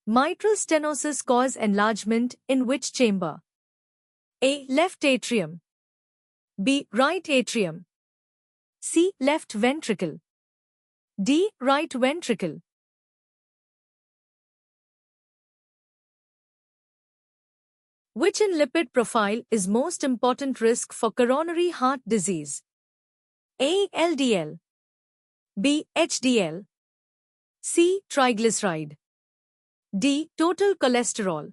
Mitral stenosis cause enlargement in which chamber? A. Left atrium. B. Right atrium. C. Left ventricle. D. Right ventricle. Which in lipid profile is most important risk for coronary heart disease? A. LDL. B. HDL. C. Triglyceride. D. Total cholesterol.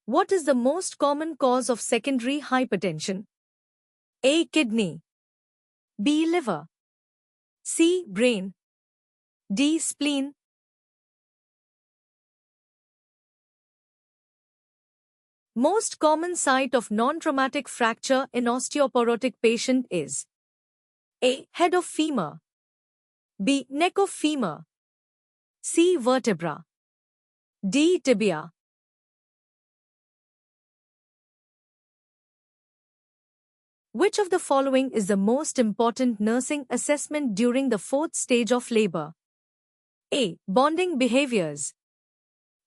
What is the most common cause of secondary hypertension? A. Kidney. B. Liver. C. Brain. D. Spleen. Most common site of non-traumatic fracture in osteoporotic patient is A. Head of femur. B. Neck of femur. C. Vertebra. D. Tibia. Which of the following is the most important nursing assessment during the fourth stage of labor? A. Bonding behaviors.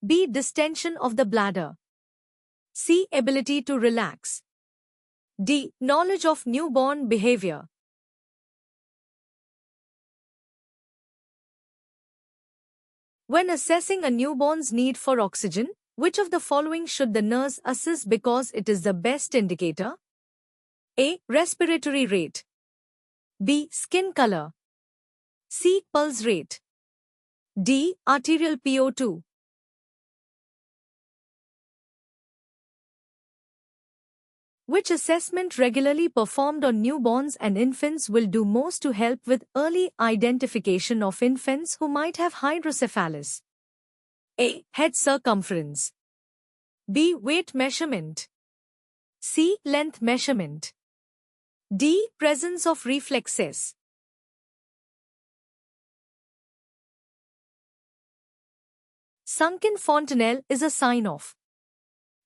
B. Distension of the bladder. C. Ability to relax. D. Knowledge of newborn behavior. When assessing a newborn's need for oxygen, which of the following should the nurse assess because it is the best indicator? A. Respiratory rate. B. Skin color. C. Pulse rate. D. Arterial PO2. Which assessment regularly performed on newborns and infants will do most to help with early identification of infants who might have hydrocephalus? A. Head circumference. B. Weight measurement. C. Length measurement. D. Presence of reflexes. Sunken fontanelle is a sign of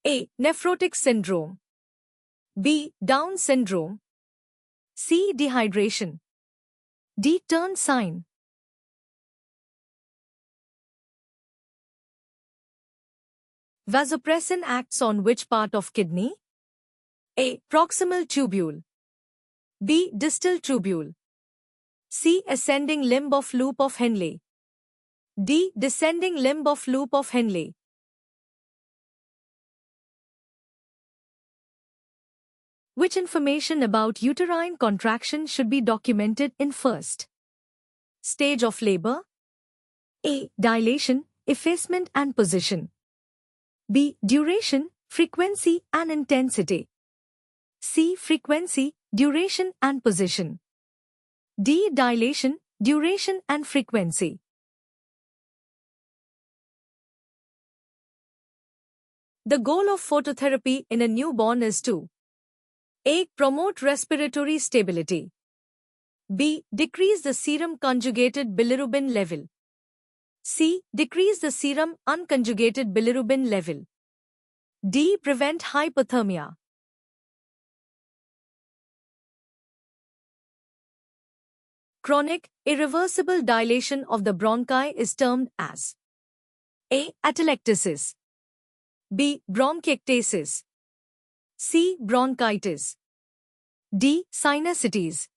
A. Nephrotic syndrome. B. Down syndrome. C. Dehydration. D. Turn sign. Vasopressin acts on which part of kidney? A. Proximal tubule. B. Distal tubule. C. Ascending limb of loop of Henle. D. Descending limb of loop of Henle. Which information about uterine contraction should be documented in first stage of labor? A. Dilation, effacement and position. B. Duration, frequency and intensity. C. Frequency, duration and position. D. Dilation, duration and frequency. The goal of phototherapy in a newborn is to A. Promote respiratory stability. B. Decrease the serum conjugated bilirubin level. C. Decrease the serum unconjugated bilirubin level. D. Prevent hypothermia. Chronic, irreversible dilation of the bronchi is termed as A. Atelectasis. B. Bronchiectasis. C. Bronchitis. D. Sinusitis.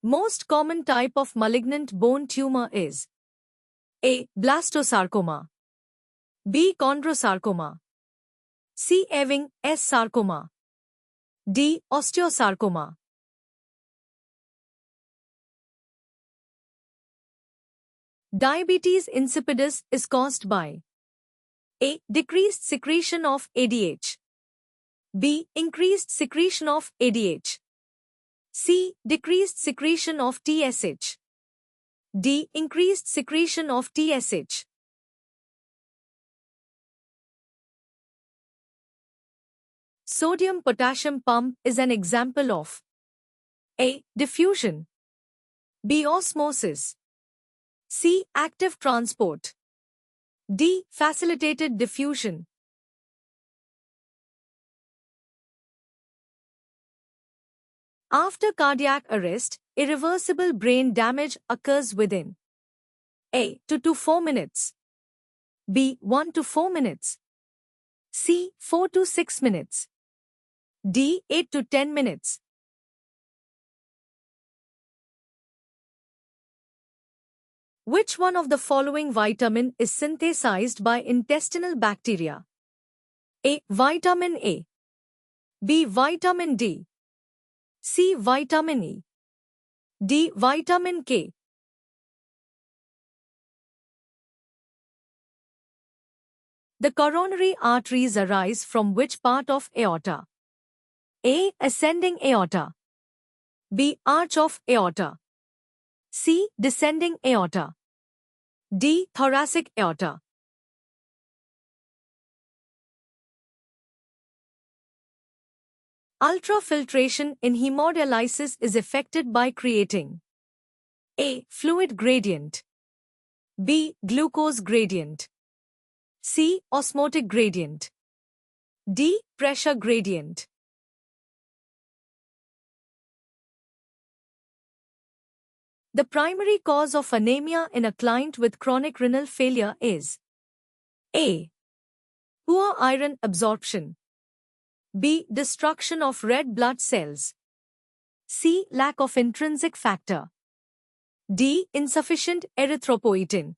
Most common type of malignant bone tumor is A. Blastosarcoma. B. Chondrosarcoma. C. Ewing S. sarcoma. D. Osteosarcoma. Diabetes insipidus is caused by A. Decreased secretion of ADH. B. Increased secretion of ADH. C. Decreased secretion of TSH. D. Increased secretion of TSH. Sodium-potassium pump is an example of A. Diffusion. B. Osmosis. C. Active transport. D. Facilitated diffusion. After cardiac arrest, irreversible brain damage occurs within A. 2 to 4 minutes, B. 1 to 4 minutes, C. 4 to 6 minutes, D. 8 to 10 minutes. Which one of the following vitamin is synthesized by intestinal bacteria? A. Vitamin A, B. Vitamin D, C. Vitamin E, D. Vitamin K. The coronary arteries arise from which part of aorta? A. Ascending aorta, B. Arch of aorta, C. Descending aorta, D. Thoracic aorta. Ultrafiltration in hemodialysis is effected by creating A. Fluid gradient, B. Glucose gradient, C. Osmotic gradient, D. Pressure gradient. The primary cause of anemia in a client with chronic renal failure is A. Poor iron absorption, B. Destruction of red blood cells, C. Lack of intrinsic factor, D. Insufficient erythropoietin.